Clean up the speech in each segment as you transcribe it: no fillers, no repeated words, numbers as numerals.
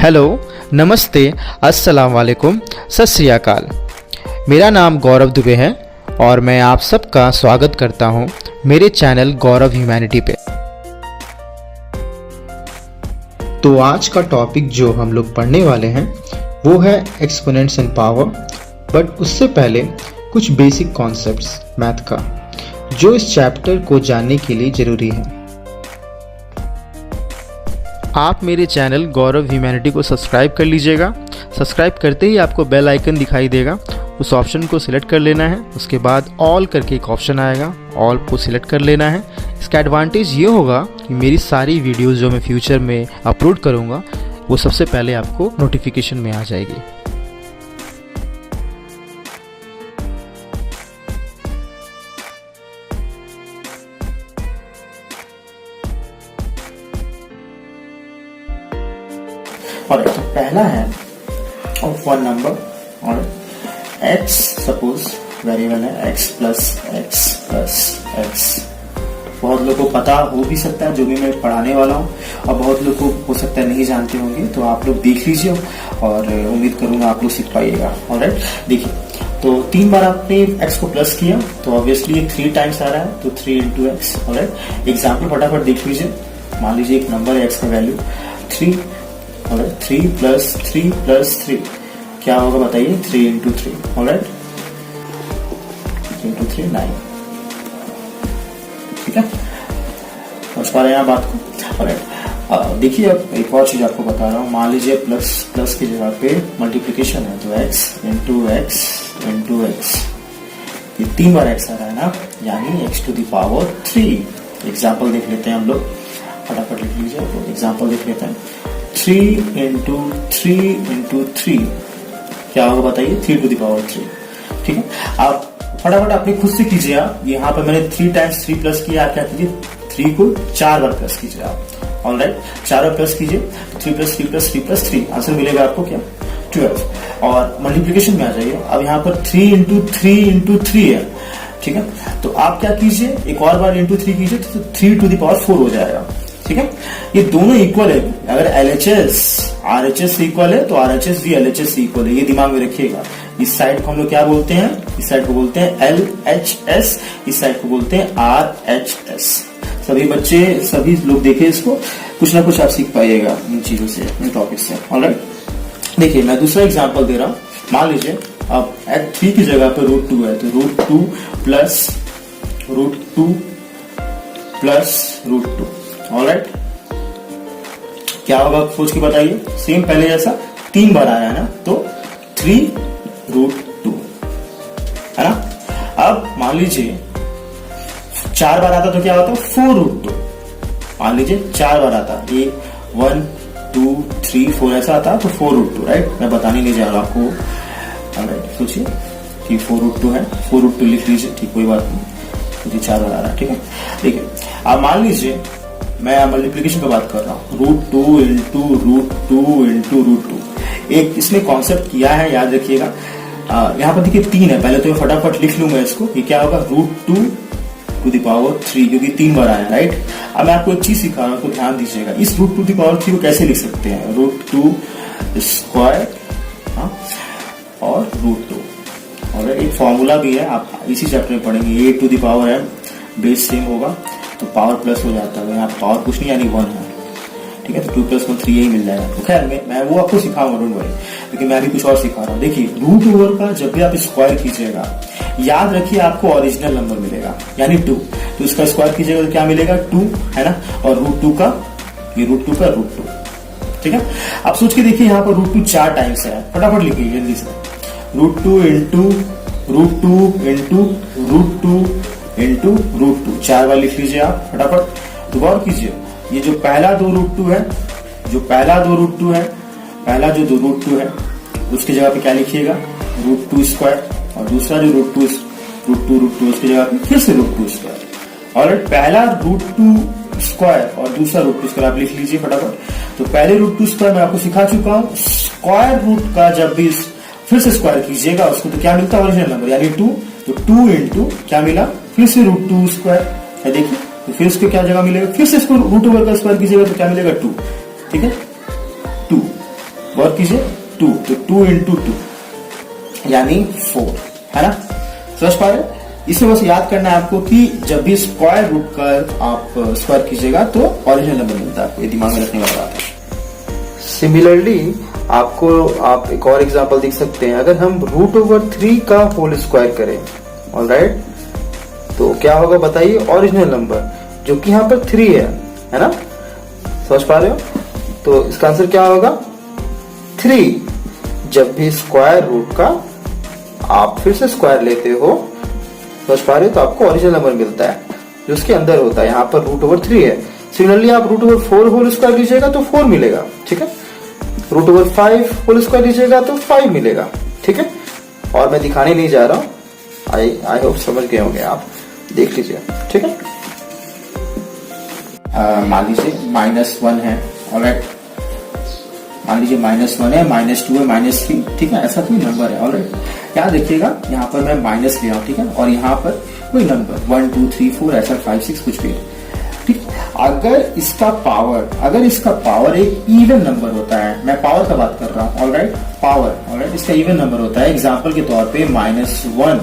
Hello, नमस्ते, अस्सलाम वालेकुम, सत श्री अकाल। मेरा नाम गौरव दुबे है और मैं आप सबका स्वागत करता हूं मेरे चैनल गौरव ह्यूमैनिटी पे। तो आज का टॉपिक जो हम लोग पढ़ने वाले हैं वो है एक्सपोनेंट्स इन पावर। बट उससे पहले कुछ बेसिक कॉन्सेप्ट्स मैथ का जो इस चैप्टर को जानने के लिए ज़रूरी है। आप मेरे चैनल गौरव ह्यूमैनिटी को सब्सक्राइब कर लीजिएगा। सब्सक्राइब करते ही आपको बेल आइकन दिखाई देगा, उस ऑप्शन को सिलेक्ट कर लेना है। उसके बाद ऑल करके एक ऑप्शन आएगा, ऑल को सिलेक्ट कर लेना है। इसका एडवांटेज ये होगा कि मेरी सारी वीडियोस जो मैं फ्यूचर में अपलोड करूँगा वो सबसे पहले आपको नोटिफिकेशन में आ जाएगी। और तो पहला है ऑफ वन नंबर और x सपोज वेरिएबल है x plus x plus x. बहुत लोगों को पता हो भी सकता है जो भी मैं पढ़ाने वाला हूँ, और बहुत लोग को हो सकता है नहीं जानते होंगे, तो आप लोग देख लीजिए और उम्मीद करूंगा आप लोग सीख पाइएगा। ऑलराइट, देखिए तो 3 बार आपने x को प्लस किया तो ऑब्वियसली ये 3 टाइम्स आ रहा है, तो 3 इंटू एक्स। ऑलराइट, एग्जाम्पल फटाफट देख लीजिए। मान लीजिए एक नंबर है x का वैल्यू 3 और 3 प्लस 3 प्लस 3 क्या होगा बताइए? 3 इंटू 3। Alright, 3 into 3 9। ठीक है, समझ पा रहे हैं आप बात को? ऑलराइट, देखिए अब एक और चीज आपको बता रहा हूँ। मान लीजिए प्लस प्लस की जगह पे मल्टीप्लीकेशन है, तो x into x into x, ये 3 बार x आ रहा है ना, यानी x to the power 3। Example देख लेते हैं हम लोग, फटाफट लिख लीजिए। तो एग्जाम्पल देख लेते हैं। 3 इंटू 3 इंटू 3 क्या होगा बताइए? 3 टू द पावर 3। ठीक है, आप फटाफट अपने खुद से कीजिए। आप यहाँ पर मैंने 3 टाइम्स 3 प्लस किया, आप क्या कीजिए? 3 को 4 बार प्लस कीजिए आप। ऑलराइट, 4 बार प्लस कीजिए, 3 प्लस 3 प्लस 3 प्लस 3 आंसर मिलेगा आपको क्या? 12। और मल्टीप्लीकेशन में आ जाइए। अब यहाँ पर 3 इंटू 3 इंटू 3 है। ठीक है, तो आप क्या कीजिए? एक और बार इंटू 3 कीजिए तो 3 टू द पावर 4 हो जाएगा। ठीक है, ये दोनों इक्वल है। अगर LHS RHS से इक्वल है तो RHS भी LHS से इक्वल है, ये दिमाग में रखिएगा। इस साइड को हम लोग क्या बोलते हैं? इस साइड को बोलते हैं LHS, इस साइड को बोलते हैं RHS। सभी बच्चे, सभी लोग देखे इसको, कुछ ना कुछ आप सीख पाइएगा इन चीजों से, इन टॉपिक से। ऑलराइट, देखिए मैं दूसरा एग्जांपल दे रहा हूं। मान लीजिए अब 3 की जगह पे √2 है, तो √2 प्लस √2 प्लस √2। ऑलराइट, क्या होगा सोच के बताइए? सेम पहले जैसा 3 बार आया है ना, तो 3√2 है ना। अब मान लीजिए 4 बार आता तो क्या होता? 4√2। मान लीजिए 4 बार आता, ये 1 2 3 4 ऐसा आता तो 4√2। राइट, मैं बताने नहीं जा रहा आपको। ऑलराइट, सोचिए कि 4√2 है, 4√2 लिख लीजिए। ठीक, कोई बात नहीं, क्योंकि 4 बार आ रहा है। ठीक है, देखिए अब मान लीजिए मैं मल्टीप्लीकेशन की बात कर रहा हूँ, √2 इंटू √2 इंटू √2। एक इसमें कॉन्सेप्ट किया है, याद रखिएगा। यहाँ पर देखिए 3 है, पहले तो मैं फटाफट लिख लूंगा इसको। ये क्या होगा? √2 टू द पावर 3, क्योंकि 3 बार आया। राइट, अब मैं आपको एक चीज सिखा रहा हूँ, तो ध्यान दीजिएगा। इस √2 टू द पावर 3 को कैसे लिख सकते हैं? √2 स्क्वायर और √2। और एक फॉर्मूला भी है, आप इसी चैप्टर में पढ़ेंगे। a टू द पावर है, बेस सेम होगा तो पावर प्लस हो जाता है। यहाँ पावर कुछ नहीं, यानी 1 है। ठीक है, तो 2 + 1 3 यही मिल जाएगा। तो खैर मैं वो आपको सिखाऊंगा, डोंट वरी, लेकिन मैं अभी कुछ और सिखा रहा हूँ। देखिए √ओवर का जब भी आप स्क्वायर कीजिएगा, याद रखिए आपको ओरिजिनल नंबर मिलेगा, यानी 2। तो इसका स्क्वायर कीजिएगा तो क्या मिलेगा? 2 है ना। और √2 का, ये √2 का √2। ठीक है, आप सोच के देखिए यहाँ पर √2 4 टाइम्स है, फटाफट लिखिए जल्दी से। √2 इंटू √2 इंटू √2 इंटू √2, 4 बार लिख लीजिए आप फटाफट। तो गौर कीजिए, ये जो पहला 2 √2 है, जो पहला 2 √2 है, पहला जो 2 √2 है, उसकी जगह पे क्या लिखिएगा? √2 स्क्वायर। और दूसरा जो √2 उसकी जगह पे फिर से √2 स्क्वायर। और पहला √2 स्क्वायर और दूसरा √2 स्क्वायर आप लिख लीजिए फटाफट। तो पहले √2 स्क्वायर मैं आपको सिखा चुका हूँ। स्क्वायर रूट का जब भी फिर से स्क्वायर कीजिएगा उसको, तो क्या मिलता है? ओरिजिनल नंबर, यानी 2। तो 2 इंटू क्या मिला? फिर से √2 स्क्वायर है। देखिए, तो फिर उसको क्या जगह मिलेगा? फिर से इसको √ओवर का स्क्वायर कीजिएगा तो क्या मिलेगा? 2। ठीक है, 2। गौर कीजिए 2, तो 2 इंटू 2 यानी 4, है ना। समझ पा रहे? इसमें बस याद करना है आपको कि जब भी स्क्वायर रूट का आप स्क्वायर कीजिएगा तो ओरिजिनल नंबर मिलता है, ये दिमाग में रखने वाला बात है। सिमिलरली आपको आप एक और एग्जांपल देख सकते हैं, अगर हम √3 का होल स्क्वायर करें, ऑलराइट, तो क्या होगा बताइए, ओरिजिनल नंबर जो कि यहाँ पर 3 है ना। समझ पा रहे हो? तो इसका आंसर क्या होगा 3। जब भी स्क्वायर रूट का आप फिर से स्क्वायर लेते हो, समझ पा रहे हो, तो आपको ओरिजिनल नंबर मिलता है जो उसके अंदर होता है। यहाँ पर √3 है। सिमिलरली आप √4 होल स्क्वायर लीजिएगा तो 4 मिलेगा, ठीक है। √5 होल स्क्वायर लीजिएगा तो 5 मिलेगा, ठीक है। और मैं दिखाने नहीं जा रहा हूं, आई होप समझ गए होंगे आप, देख लीजिए, ठीक है। मान लीजिए -1 है, ऑलराइट, मान लीजिए -1 है, -2 है, -3, ठीक है, ऐसा कोई नंबर है, ऑलराइट। यहाँ देखिएगा, यहाँ पर मैं माइनस ले रहा हूँ, ठीक है, और यहाँ पर कोई नंबर 1 2 3 4 ऐसा 5 6 कुछ भी, ठीक। अगर इसका पावर एक इवन नंबर होता है, मैं पावर का बात कर रहा हूँ, ऑलराइट, पावर, ऑलराइट, इसका इवन नंबर होता है। एग्जाम्पल के तौर पे -1,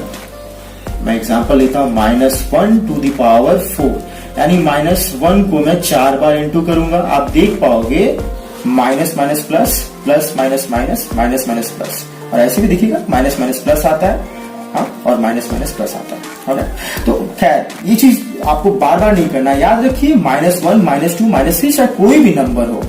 मैं एग्जाम्पल लेता हूँ -1 टू द पावर 4, यानी -1 को मैं 4 बार इंटू करूंगा, आप देख पाओगे minus minus plus, plus minus minus, minus minus plus, और ऐसे भी देखिएगा माइनस माइनस प्लस आता है, हाँ, और माइनस माइनस प्लस आता है, तो खैर ये चीज आपको बार बार नहीं करना, याद रखिए -1, -2, -3 चाहे कोई भी नंबर हो,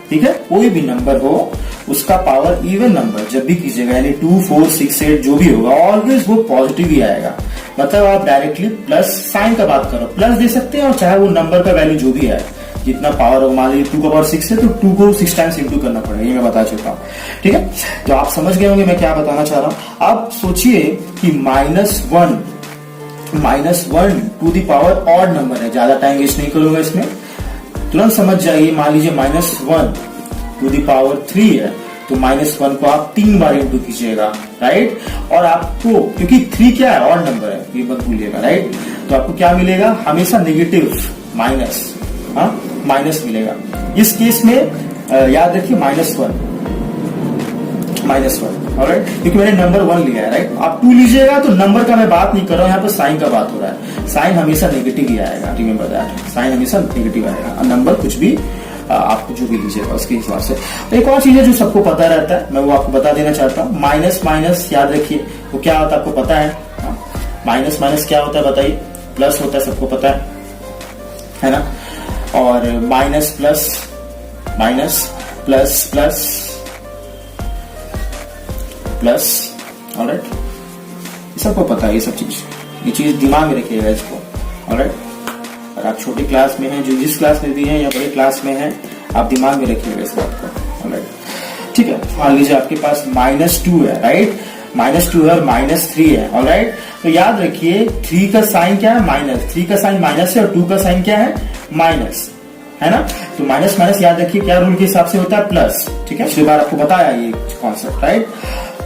ठीक है, कोई भी नंबर हो, उसका पावर इवन नंबर जब भी कीजिएगा, यानी 2 4 6 8 जो भी होगा, ऑलवेज वो पॉजिटिव ही आएगा। मतलब आप डायरेक्टली प्लस साइन का बात करो, प्लस दे सकते हैं, और चाहे वो नंबर का वैल्यू जो भी है, जितना पावर हो, मान लीजिए 2 का पावर 6 है तो 2 को 6 टाइम्स इंटू करना पड़ेगा, ये मैं बता चुका हूँ, ठीक है। तो आप समझ गए होंगे मैं क्या बताना चाह रहा हूँ। अब सोचिए कि -1 to the power odd number है, ज्यादा टाइम वेस्ट नहीं करूंगा इसमें, तुरंत समझ जाइए। मान लीजिए -1 टू द पावर 3 है, तो -1 को आप 3 बार इंटू कीजिएगा, राइट, और आपको, क्योंकि 3 क्या है, ऑड नंबर है, ये मत भूलिएगा, राइट, तो आपको क्या मिलेगा, हमेशा नेगेटिव माइनस, हाँ, माइनस मिलेगा। इस केस में याद रखिए -1, ऑलराइट, क्योंकि मैंने नंबर 1 लिया है, राइट। आप 2 लीजिएगा तो नंबर का मैं बात नहीं कर रहा हूं, यहाँ पर साइन का बात हो रहा है, साइन हमेशा नेगेटिव ही आएगा, रिमेंबर दैट, साइन हमेशा नेगेटिव आएगा, और नंबर कुछ भी आपको जो भी लीजिएगा उसके हिसाब से। एक और चीज है जो सबको पता रहता है, मैं वो आपको बता देना चाहता हूँ, माइनस माइनस याद रखिए वो क्या होता है, आपको पता है, माइनस माइनस क्या होता है बताइए, प्लस होता है, सबको पता है ना। और minus plus, minus plus plus plus, alright, ये सबको पता है, ये सब चीज, ये चीज दिमाग में रखिएगा इसको, ऑलराइट। अगर आप छोटी क्लास में हैं, जो जिस क्लास में भी हैं या बड़ी क्लास में हैं, आप दिमाग में रखिएगा इस बात को, ऑलराइट, ठीक है। मान लीजिए आपके पास -2 है, राइट, -2 है और -3 है, ऑलराइट, तो याद रखिए 3 का साइन क्या है, माइनस, 3 का साइन माइनस है, और 2 का साइन क्या है, माइनस, है ना। तो माइनस माइनस याद रखिए क्या रूल के हिसाब से होता है, प्लस, ठीक है, पिछली बार आपको बताया ये कॉन्सेप्ट, राइट।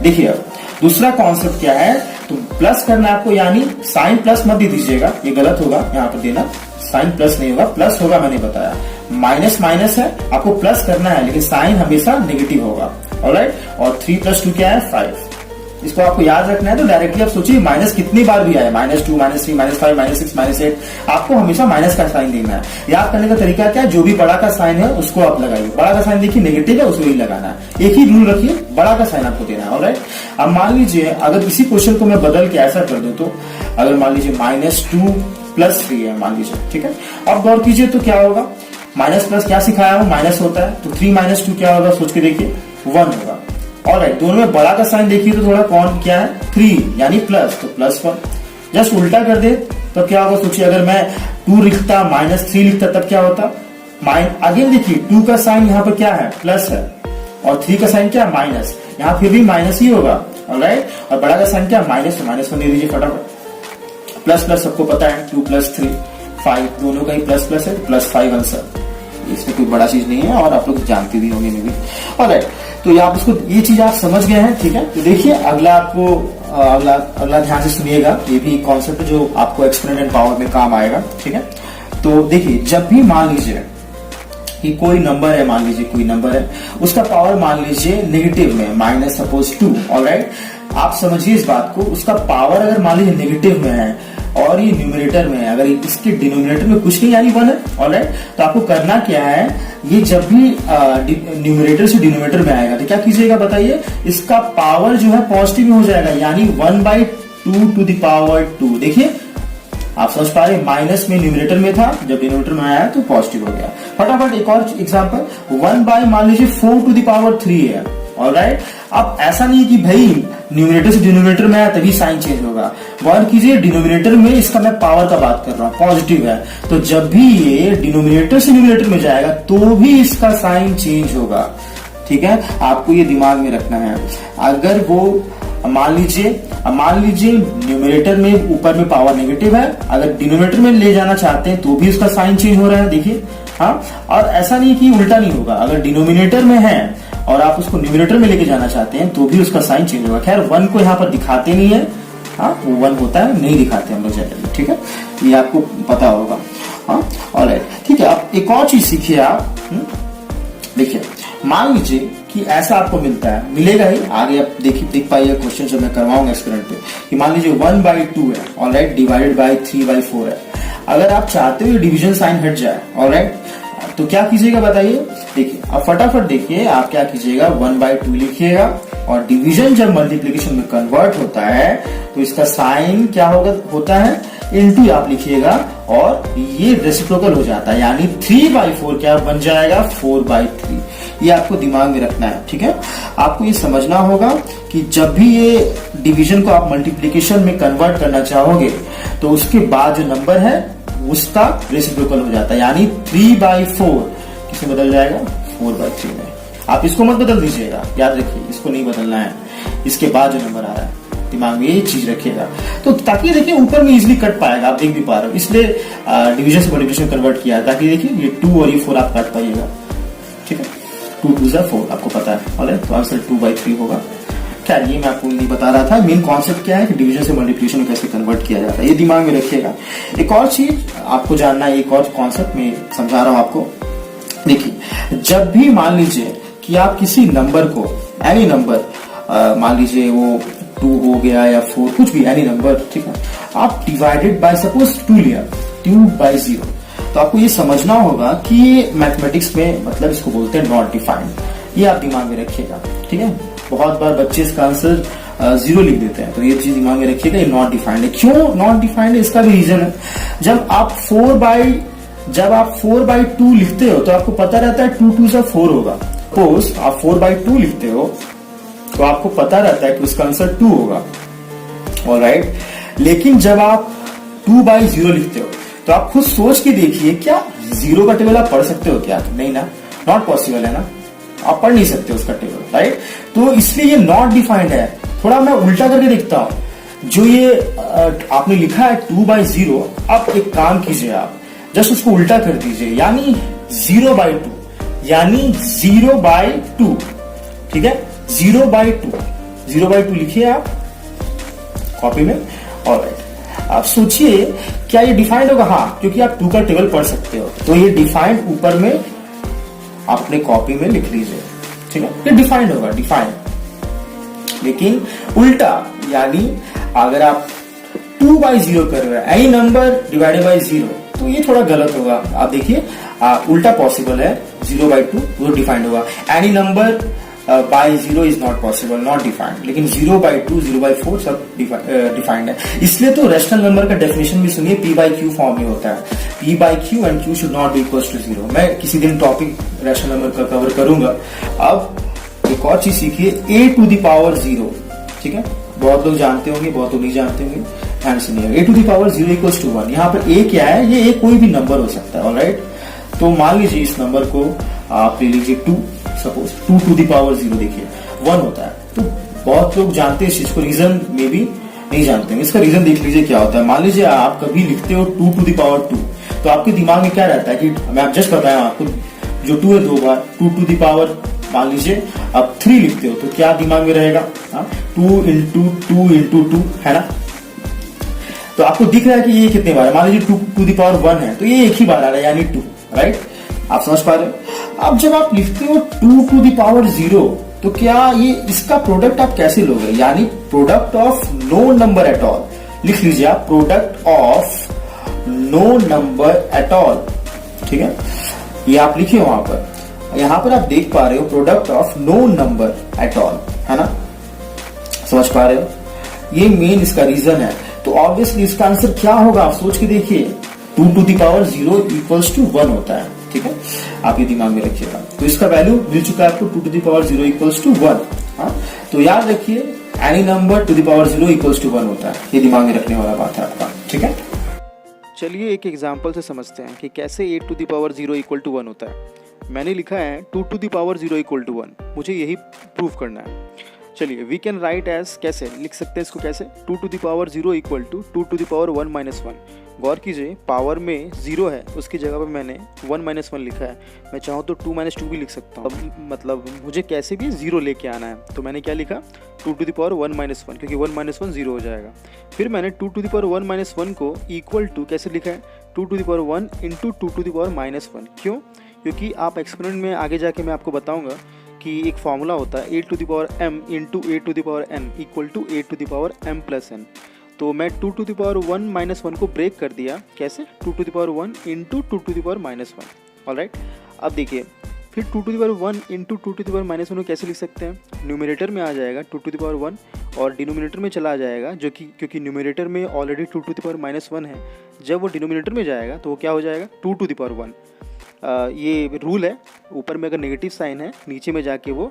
देखिए अब दूसरा कॉन्सेप्ट क्या है, तो प्लस करना आपको, यानी साइन प्लस मत दे दीजिएगा, ये गलत होगा, यहाँ पर देना साइन प्लस नहीं होगा, प्लस होगा, मैंने बताया, माइनस माइनस है, आपको प्लस करना है, लेकिन साइन हमेशा नेगेटिव होगा, ऑलराइट। और 3 + 2 क्या है, 5, इसको आपको याद रखना है। तो डायरेक्टली आप सोचिए माइनस कितनी बार भी आए, -2 -3 -5 -6 -8, आपको हमेशा माइनस का साइन देना है। याद करने का तरीका क्या है, जो भी बड़ा का साइन है उसको आप लगाइए, बड़ा का साइन देखिए नेगेटिव है, उसको ही लगाना है, एक ही रूल रखिए, बड़ा का साइन आपको देना है, ऑलराइट। अब मान लीजिए अगर इसी क्वेश्चन को मैं बदल के ऐसा कर दूं, तो अगर मान लीजिए -2 + 3 है, मान लीजिए, ठीक है। अब गौर कीजिए तो क्या होगा, माइनस प्लस क्या सिखाया हूं, माइनस होता है, तो 3 - 2 क्या होगा, सोच के देखिए, 1 होगा, ऑलराइट। दोनों में बड़ा का साइन देखिए तो थोड़ा कौन क्या है, 3 यानी प्लस, तो +1। जस्ट उल्टा कर दे तो क्या होगा, सोचिए अगर मैं 2 लिखता, -3 लिखता, तब क्या होता, अगेन देखिए 2 का साइन यहाँ पर क्या है, प्लस है, और 3 का साइन क्या है, माइनस, यहाँ फिर भी माइनस ही होगा, ऑलराइट। और बड़ा का साइन क्या, माइनस, -1 दे दीजिए फटाफट। प्लस प्लस सबको पता है, 2 + 3 5, दोनों का ही प्लस प्लस है, +5 आंसर, इसमें कोई बड़ा चीज नहीं है, और आप लोग जानते भी होंगे मे भी, ऑलराइट। तो ये आप उसको, ये चीज आप समझ गए हैं, ठीक है। तो देखिए अगला आपको, अगला ध्यान से सुनिएगा, ये भी कॉन्सेप्ट जो आपको एक्सपोनेंट एंड पावर में काम आएगा, ठीक है। तो देखिए जब भी मान लीजिए कि कोई नंबर है, मान लीजिए कोई नंबर है, उसका पावर मान लीजिए नेगेटिव में माइनस सपोज 2, ऑलराइट। आप समझिए इस बात को, उसका पावर अगर मान लीजिए नेगेटिव में है और ये न्यूमरेटर में है, अगर इसके डिनोमिनेटर में कुछ नहीं यानी 1 है, ऑलराइट। तो आपको करना क्या है, ये जब भी न्यूमरेटर से डिनोमिनेटर में आएगा तो क्या कीजिएगा बताइए, इसका पावर जो है पॉजिटिव हो जाएगा, यानी 1/2 टू द पावर 2। देखिए आप समझ पा रहे, माइनस में न्यूमरेटर में था, जब डिनोमिनेटर में आया तो पॉजिटिव हो गया। फटाफट एक और एग्जांपल, 1 मान लीजिए 4 टू द पावर 3 है, ऑलराइट। अब ऐसा नहीं कि भाई न्यूमरेटर से डिनोमिनेटर में आया तभी साइन चेंज होगा, गौर कीजिए डिनोमिनेटर में इसका मैं पावर का बात कर रहा हूं, पॉजिटिव है, तो जब भी ये डिनोमिनेटर से न्यूमरेटर में जाएगा तो भी इसका साइन चेंज होगा, ठीक है। आपको ये दिमाग में रखना है। अगर वो मान लीजिए न्यूमरेटर में ऊपर में पावर नेगेटिव है, अगर डिनोमिनेटर में ले जाना चाहते हैं तो भी उसका साइन चेंज हो रहा है, देखिए। हाँ, और ऐसा नहीं कि उल्टा नहीं होगा, अगर डिनोमिनेटर में है और आप उसको न्यूमरेटर में लेके जाना चाहते हैं तो भी उसका साइन चेंज होगा। खैर 1 को यहाँ पर दिखाते नहीं है, हाँ वो 1 होता है, नहीं दिखाते हम लोग जनरली, ठीक है, ये आपको पता होगा। हाँ ऑलराइट, ठीक है। आप एक और चीज सीखिए आप, देखिए मान लीजिए कि ऐसा आपको मिलता है, मिलेगा ही आगे आप देख पाइए क्वेश्चन जो मैं करवाऊंगा एक्सपेरिमेंट पे, कि मान लीजिए 1/2 है, ऑलराइट, डिवाइडेड बाय 3/4 है। अगर आप चाहते हो डिवीजन साइन हट जाए, ऑलराइट, तो क्या कीजिएगा बताइए। देखिए अब फटाफट देखिए, आप क्या कीजिएगा, 1/2 लिखिएगा और डिवीजन जब मल्टीप्लिकेशन में कन्वर्ट होता है तो इसका साइन क्या होता है, इनटू आप लिखिएगा और ये रेसिप्रोकल हो जाता है, यानी 3/4 क्या बन जाएगा, 4/3। ये आपको दिमाग में रखना है, ठीक है। आपको ये समझना होगा कि जब भी ये डिवीजन को आप मल्टीप्लिकेशन में कन्वर्ट करना चाहोगे तो उसके बाद जो नंबर है उसका रेसिप्रोकल हो जाता है, यानी 3/4 किसे बदल जाएगा, 4/3 में। आप इसको मत बदल दीजिएगा, याद रखिए इसको नहीं बदलना है, इसके बाद जो नंबर आ रहा है दिमाग में ये चीज रखिएगा, तो ताकि देखिए ऊपर में इजीली कट पाएगा, आप देख भी पा रहे हो, इसलिए डिवीजन से मल्टीप्लिकेशन कन्वर्ट किया है, ताकि देखिए ये 2 और ये 4 आप काट पाइएगा, ठीक है। 2 2 जा 4 आपको पता है, ऑलराइट, तो आंसर 2/3 होगा। क्या ये मैं आपको नहीं बता रहा था, मेन कॉन्सेप्ट क्या है कि डिवीजन से मल्टीप्लिकेशन में कैसे कन्वर्ट किया जाता है, ये दिमाग में रखिएगा। एक और चीज आपको जानना है, एक और कॉन्सेप्ट में समझा रहा हूं आपको। देखिए जब भी मान लीजिए कि आप किसी नंबर को, एनी नंबर, मान लीजिए वो 2 हो गया या 4, कुछ भी एनी नंबर, ठीक है, आप डिवाइडेड बाय सपोज 2 लिया, 2/0, तो आपको ये समझना होगा कि मैथमेटिक्स में मतलब इसको बोलते हैं नॉट डिफाइंड, ये आप दिमाग में रखिएगा, ठीक है। बहुत बार बच्चे इसका आंसर 0 लिख देते हैं, तो ये चीज दिमाग में रखिएगा, ये नॉट डिफाइंड है। क्यों नॉट डिफाइंड है, इसका भी रीजन है। जब आप 4/2 लिखते हो तो आपको पता रहता है 2 2 जा 4 होगा। सपोज आप 4/2 लिखते हो तो आपको पता रहता है कि उसका आंसर 2 होगा, ऑलराइट। लेकिन जब आप 2/0 लिखते हो तो आप खुद सोच के देखिए, क्या 0 का टेबल आप पढ़ सकते हो क्या, नहीं ना, नॉट पॉसिबल है ना, आप पढ़ नहीं सकते उसका टेबल, राइट। तो इसलिए ये नॉट डिफाइंड है। थोड़ा मैं उल्टा करके देखता हूं, जो ये आपने लिखा है 2/0, अब एक काम कीजिए, आप जस्ट उसको उल्टा कर दीजिए, यानी 0/2, यानी 0/2, ठीक है, 0/2 लिखिए आप कॉपी में, ऑलराइट। आप सोचिए क्या ये डिफाइंड होगा, हाँ, क्योंकि आप 2 का टेबल पढ़ सकते हो, तो ये डिफाइंड ऊपर में आप अपने कॉपी में लिख लीजिए, ठीक है, ये डिफाइंड होगा, डिफाइंड। लेकिन उल्टा, यानी अगर आप 2/0 कर रहे हैं, एनी नंबर डिवाइडेड बाय 0, तो ये थोड़ा गलत होगा। आप देखिए उल्टा पॉसिबल है, 0/2 वो डिफाइंड होगा, any number by 0 is not possible, not defined. लेकिन 0/2 0/4 सब डिफाइंड है। इसलिए तो रैशनल नंबर का डेफिनेशन भी सुनिए, p/q फॉर्म में होता है, p/q and q should not be equals to 0। मैं किसी दिन टॉपिक रैशनल नंबर का कवर करूंगा। अब एक और चीज सीखिए, a⁻0, ठीक है, बहुत लोग जानते होंगे, बहुत लोग नहीं जानते होंगे, ध्यान सुनिए। a⁻0 इक्वल्स टू 1, यहाँ पर a क्या है, ये कोई भी नंबर हो सकता है, ऑलराइट। तो मान लीजिए इस नंबर को आप ले लीजिए 2, सपोज 2⁻0, देखिए 1 होता है। तो बहुत लोग जानते हैं इस चीज को, रीजन में भी नहीं जानते हैं। इसका रीजन देख लीजिए क्या होता है। मान लीजिए आप कभी लिखते हो 2⁻2, तो आपके दिमाग में क्या रहता है कि मैं आप जस्ट बताया आपको, जो 2 है 2 बार, 2 मान लीजिए आप 3 लिखते हो तो क्या दिमाग में रहेगा, 2 × 2 × 2, है ना। तो आपको दिख रहा है कि ये कितने बार है, मान लीजिए 2⁻1 है तो ये एक ही बार आ रहा है, यानी 2, राइट। आप समझ पा रहे हो? अब जब आप लिखते हो 2 टू द पावर 0, तो क्या ये इसका प्रोडक्ट आप कैसे लोगे, यानी product of no number at all. लिख लीजिए आप, product of no number at all, ठीक है, ये आप लिखिए वहां पर। यहां पर आप देख पा रहे हो product of no number at all, है ना, समझ पा रहे हो? ये मेन इसका रीजन है। तो ऑब्वियसली इसका आंसर क्या होगा, आप सोच के देखिए। 2 to the power 0 equals to 1 होता है, ठीक है, आप ये दिमाग में रखिएगा। तो इसका वैल्यू मिल चुका है आपको, 2 to the power 0 equals to 1। हाँ, तो याद रखिए any number to the power 0 equals to 1 होता है, ये दिमाग में रखने वाला बात है आपका, ठीक है। चलिए एक एग्जांपल से समझते हैं कि कैसे 8 to the power 0 equal to 1 होता है। मैंने लिखा है 2 to the power 0 equal to 1, मुझे यही प्रूव करना है। चलिए वी कैन राइट एज, कैसे लिख सकते हैं इसको, कैसे 2 to the power 0 equal to 2 to the power 1 minus 1। गौर कीजिए पावर में 0 है, उसकी जगह पर मैंने 1 माइनस 1 लिखा है। मैं चाहूँ तो 2 माइनस 2 भी लिख सकता हूँ, मतलब मुझे कैसे भी 0 लेके आना है। तो मैंने क्या लिखा, 2 टू द पावर 1 माइनस 1, क्योंकि 1 माइनस 1 0 हो जाएगा। फिर मैंने 2 टू द पावर 1 माइनस 1 को इक्वल टू कैसे लिखा है, 2 to the power 1 into 2 to the power minus 1। क्यों? क्योंकि आप एक्सपेरिमेंट में आगे जाके मैं आपको बताऊंगा कि एक फॉर्मूला होता है 8 to the power m into 8 to the power n equal to 8 to the power m plus n। तो मैं 2 टू द पावर 1 माइनस 1 को ब्रेक कर दिया, कैसे, 2 to the power 1 into 2 to the power minus 1। Alright, अब देखिए फिर 2 to the power 1 into 2 to the power minus 1 को कैसे लिख सकते हैं, न्यूमरेटर में आ जाएगा 2 टू द पावर 1 और डिनोमिनेटर में चला जाएगा, जो कि क्योंकि न्यूमरेटर में already 2 to the power minus 1 है, जब वो डिनोमिनेटर में जाएगा तो वो क्या हो जाएगा, 2 टू द पावर 1। ये रूल है, ऊपर में अगर नेगेटिव साइन है, नीचे में जाके वो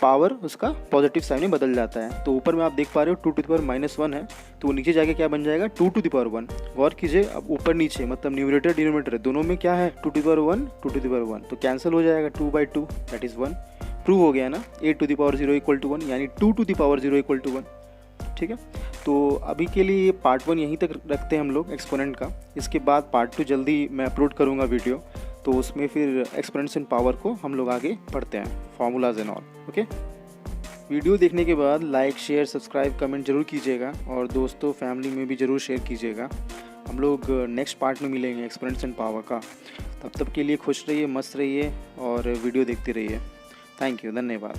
पावर उसका पॉजिटिव साइन में बदल जाता है। तो ऊपर में आप देख पा रहे हो 2 टू द पावर माइनस 1 है, तो वो नीचे जाके क्या बन जाएगा, 2 टू द पावर 1। गौर कीजिए, अब ऊपर नीचे मतलब न्यूमरेटर डिनोमिनेटर दोनों में क्या है, 2 to the power 1 2 to the power 1, तो कैंसिल हो जाएगा 2 बाई 2 दैट इज़ 1। प्रूव हो गया ना, 8 to the power 0 equal to 1, यानी 2 to the power 0 equal to 1, ठीक है। तो अभी के लिए पार्ट 1 यहीं तक रखते हैं हम लोग एक्सपोनेंट का। इसके बाद पार्ट 2 जल्दी मैं अपलोड करूँगा वीडियो, तो उसमें फिर एक्सपोनेंट्स इन पावर को हम लोग आगे पढ़ते हैं, formulas and all, okay. Video देखने के बाद लाइक शेयर सब्सक्राइब कमेंट जरूर कीजिएगा और दोस्तों फैमिली में भी ज़रूर शेयर कीजिएगा। हम लोग नेक्स्ट पार्ट में मिलेंगे एक्सपोनेंट्स एंड पावर का। तब तक के लिए खुश रहिए, मस्त रहिए और वीडियो देखते रहिए। थैंक यू, धन्यवाद।